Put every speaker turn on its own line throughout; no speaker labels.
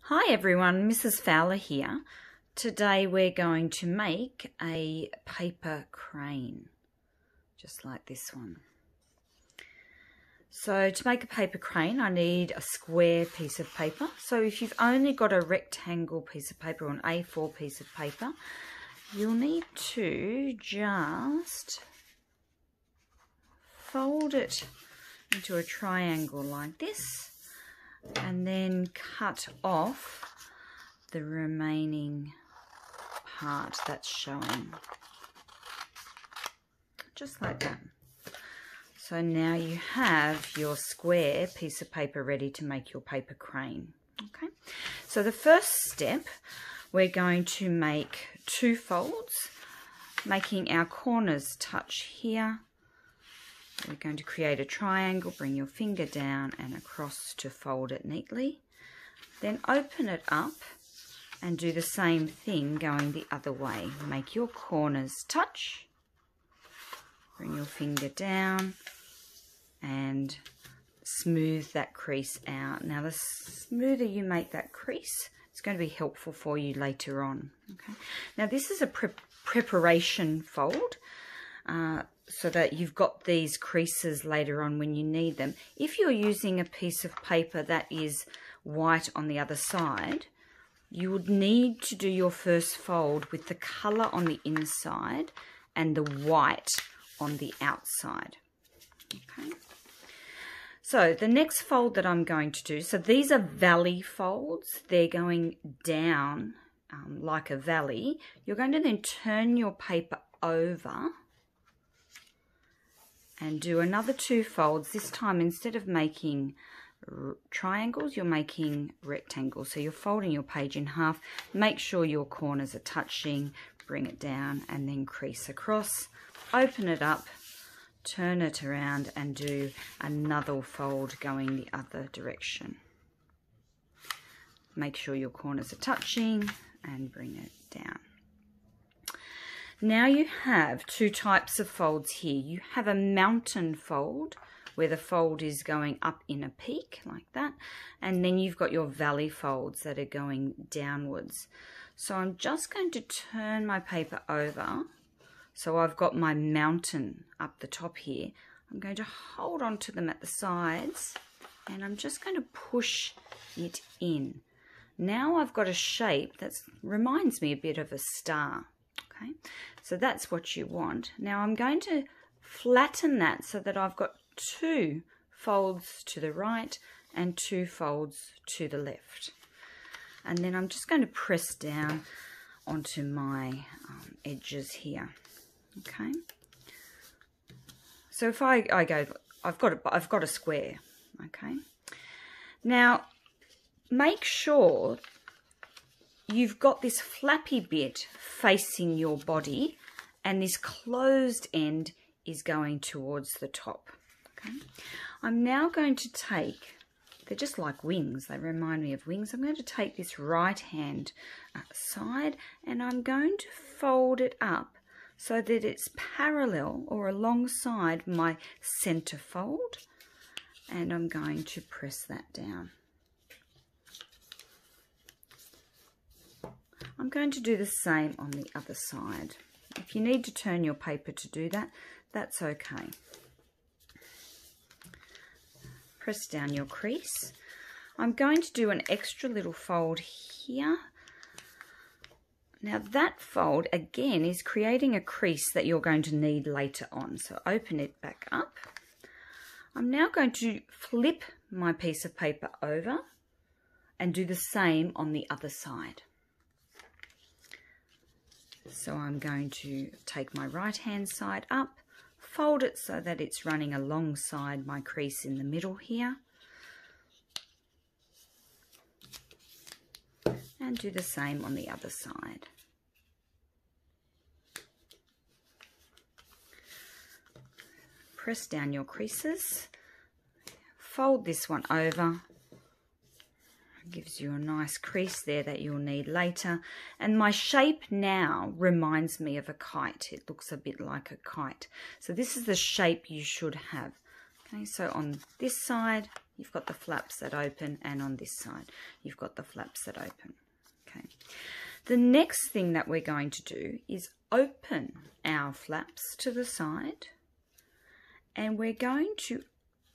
Hi everyone, Mrs Fowler here. Today we're going to make a paper crane, just like this one. So to make a paper crane I need a square piece of paper. So if you've only got a rectangle piece of paper or an A4 piece of paper, you'll need to just fold it into a triangle like this, and then cut off the remaining part that's showing, just like that. So now you have your square piece of paper ready to make your paper crane. Okay, so the first step, we're going to make 2 folds, making our corners touch here. We're going to create a triangle, bring your finger down and across to fold it neatly. Then open it up and do the same thing going the other way. Make your corners touch, bring your finger down and smooth that crease out. Now the smoother you make that crease, it's going to be helpful for you later on. Okay. Now this is a preparation fold. So that you've got these creases later on when you need them. If you're using a piece of paper that is white on the other side, you would need to do your first fold with the colour on the inside and the white on the outside. Okay. So the next fold that I'm going to do, so these are valley folds. They're going down like a valley. You're going to then turn your paper over and do another 2 folds. This time, instead of making triangles, you're making rectangles. So you're folding your page in half. Make sure your corners are touching. Bring it down and then crease across. Open it up, turn it around and do another fold going the other direction. Make sure your corners are touching and bring it down. Now you have 2 types of folds here. You have a mountain fold where the fold is going up in a peak like that, and then you've got your valley folds that are going downwards. So I'm just going to turn my paper over. So I've got my mountain up the top here. I'm going to hold on to them at the sides and I'm just going to push it in. Now I've got a shape that reminds me a bit of a star. Okay, so that's what you want. Now I'm going to flatten that so that I've got 2 folds to the right and 2 folds to the left. And then I'm just going to press down onto my edges here. Okay. So if I go, I've got a square. Okay. Now make sure you've got this flappy bit facing your body and this closed end is going towards the top. Okay. I'm now going to take, they're just like wings, they remind me of wings. I'm going to take this right hand side and I'm going to fold it up so that it's parallel or alongside my center fold, and I'm going to press that down. I'm going to do the same on the other side. If you need to turn your paper to do that, that's okay. Press down your crease. I'm going to do an extra little fold here. Now that fold again is creating a crease that you're going to need later on. So open it back up. I'm now going to flip my piece of paper over and do the same on the other side. So I'm going to take my right hand side up, fold it so that it's running alongside my crease in the middle here, and do the same on the other side. Press down your creases, fold this one over. Gives you a nice crease there that you'll need later. And my shape now reminds me of a kite. It looks a bit like a kite. So this is the shape you should have. Okay, so on this side, you've got the flaps that open, and on this side, you've got the flaps that open. Okay. The next thing that we're going to do is open our flaps to the side, and we're going to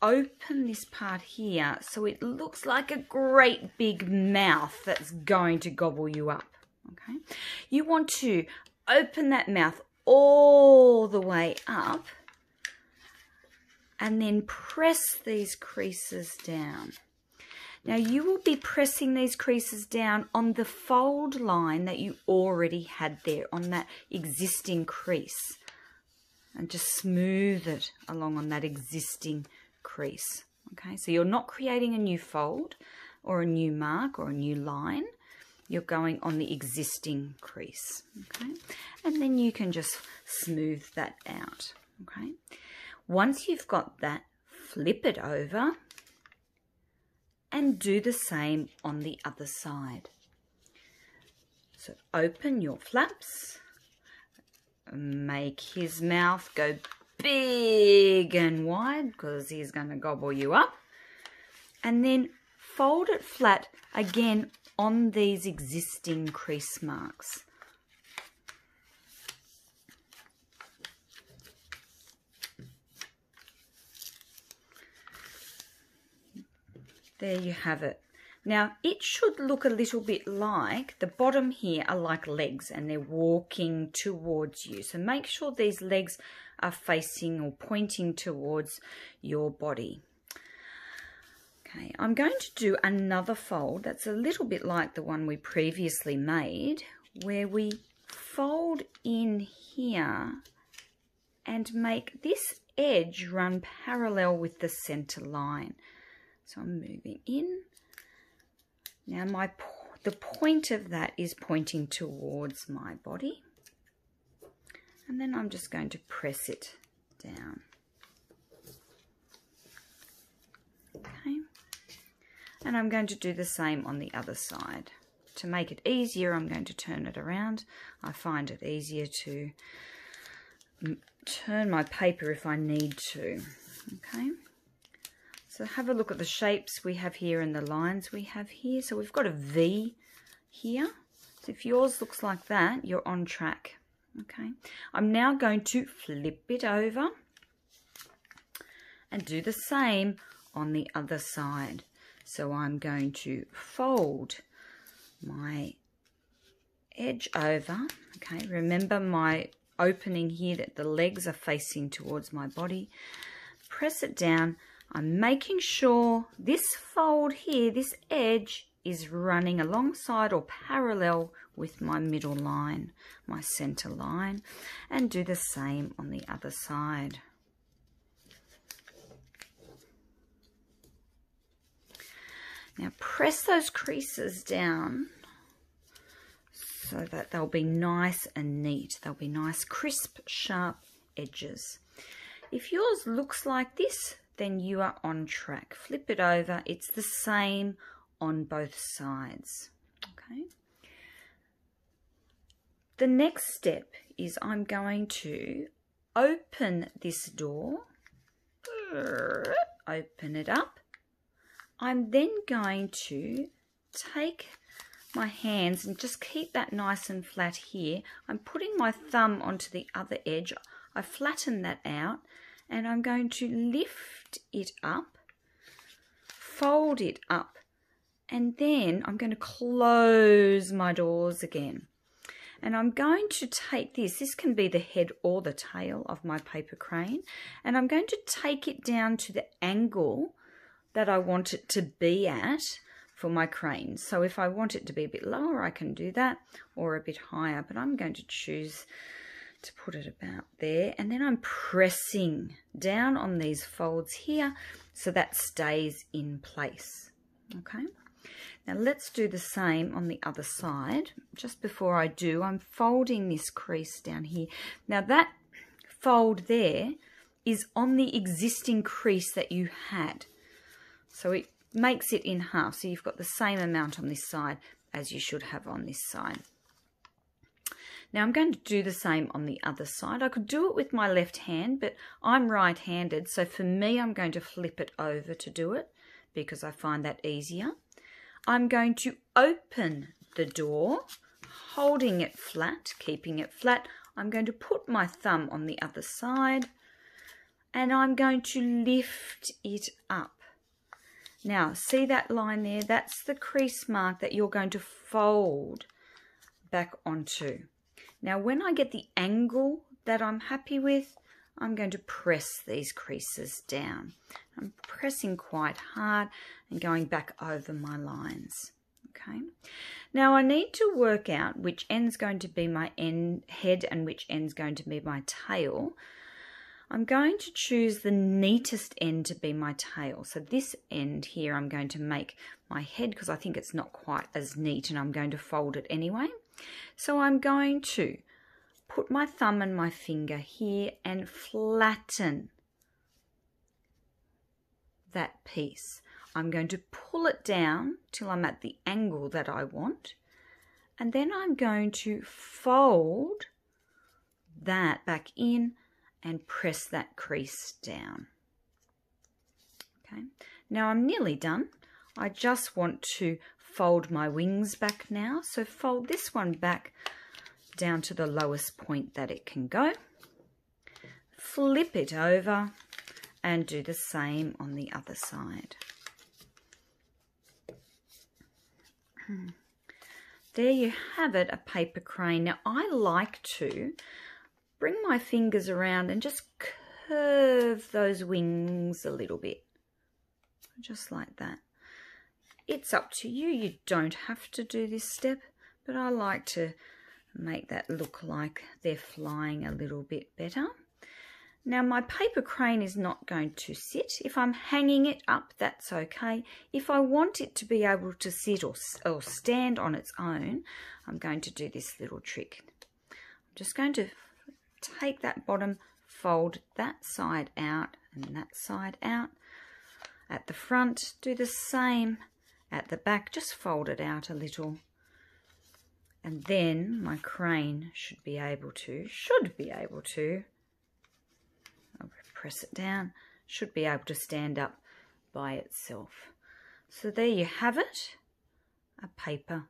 open this part here so it looks like a great big mouth that's going to gobble you up. Okay. You want to open that mouth all the way up and then press these creases down. Now you will be pressing these creases down on the fold line that you already had there, on that existing crease, and just smooth it along on that existing crease. Okay, so you're not creating a new fold or a new mark or a new line. You're going on the existing crease. Okay, and then you can just smooth that out. Okay, once you've got that, flip it over and do the same on the other side. So open your flaps, make his mouth go big and wide because he's going to gobble you up, and then fold it flat again on these existing crease marks. There you have it. Now it should look a little bit like the bottom here are like legs and they're walking towards you. So make sure these legs are facing or pointing towards your body. Okay, I'm going to do another fold that's a little bit like the one we previously made, where we fold in here and make this edge run parallel with the center line. So I'm moving in. Now the point of that is pointing towards my body. And then I'm just going to press it down. Okay. And I'm going to do the same on the other side. To make it easier, I'm going to turn it around. I find it easier to turn my paper if I need to. Okay. So have a look at the shapes we have here and the lines we have here. So we've got a V here. So if yours looks like that, you're on track. Okay. I'm now going to flip it over and do the same on the other side. So I'm going to fold my edge over. Okay. Remember my opening here that the legs are facing towards my body. Press it down. I'm making sure this fold here, this edge, is running alongside or parallel with my middle line, my center line, and do the same on the other side. Now press those creases down so that they'll be nice and neat. They'll be nice, crisp, sharp edges. If yours looks like this, then you are on track. Flip it over. It's the same on both sides. Okay. The next step is I'm going to open this door, open it up. I'm then going to take my hands and just keep that nice and flat here. I'm putting my thumb onto the other edge. I flatten that out. And I'm going to lift it up, fold it up, and then I'm going to close my doors again. And I'm going to take this can be the head or the tail of my paper crane, and I'm going to take it down to the angle that I want it to be at for my crane. So if I want it to be a bit lower, I can do that, or a bit higher, but I'm going to choose to put it about there, and then I'm pressing down on these folds here so that stays in place. Okay, now let's do the same on the other side. Just before I do, I'm folding this crease down here. Now that fold there is on the existing crease that you had, so it makes it in half, so you've got the same amount on this side as you should have on this side. Now I'm going to do the same on the other side. I could do it with my left hand, but I'm right-handed, so for me I'm going to flip it over to do it because I find that easier. I'm going to open the door, holding it flat, keeping it flat. I'm going to put my thumb on the other side and I'm going to lift it up. Now, see that line there? That's the crease mark that you're going to fold back onto. Now, when I get the angle that I'm happy with, I'm going to press these creases down. I'm pressing quite hard and going back over my lines. Okay. Now, I need to work out which end's going to be my head and which end's going to be my tail. I'm going to choose the neatest end to be my tail. So this end here, I'm going to make my head because I think it's not quite as neat and I'm going to fold it anyway. So I'm going to put my thumb and my finger here and flatten that piece. I'm going to pull it down till I'm at the angle that I want. And then I'm going to fold that back in and press that crease down. Okay, now I'm nearly done. I just want to fold my wings back now. So fold this one back down to the lowest point that it can go. Flip it over and do the same on the other side. There you have it, a paper crane. Now I like to bring my fingers around and just curve those wings a little bit, just like that. It's up to you. You don't have to do this step, but I like to make that look like they're flying a little bit better. Now my paper crane is not going to sit. If I'm hanging it up, that's okay. If I want it to be able to sit or stand on its own, I'm going to do this little trick. I'm just going to take that bottom, fold that side out and that side out. At the front, do the same. At the back, just fold it out a little. And then my crane should be able to, I'll press it down, should be able to stand up by itself. So there you have it, a paper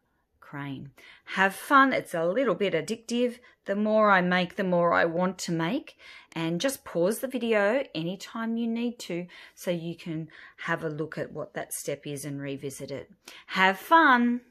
crane. Have fun. It's a little bit addictive. The more I make, the more I want to make. And just pause the video anytime you need to so you can have a look at what that step is and revisit it. Have fun.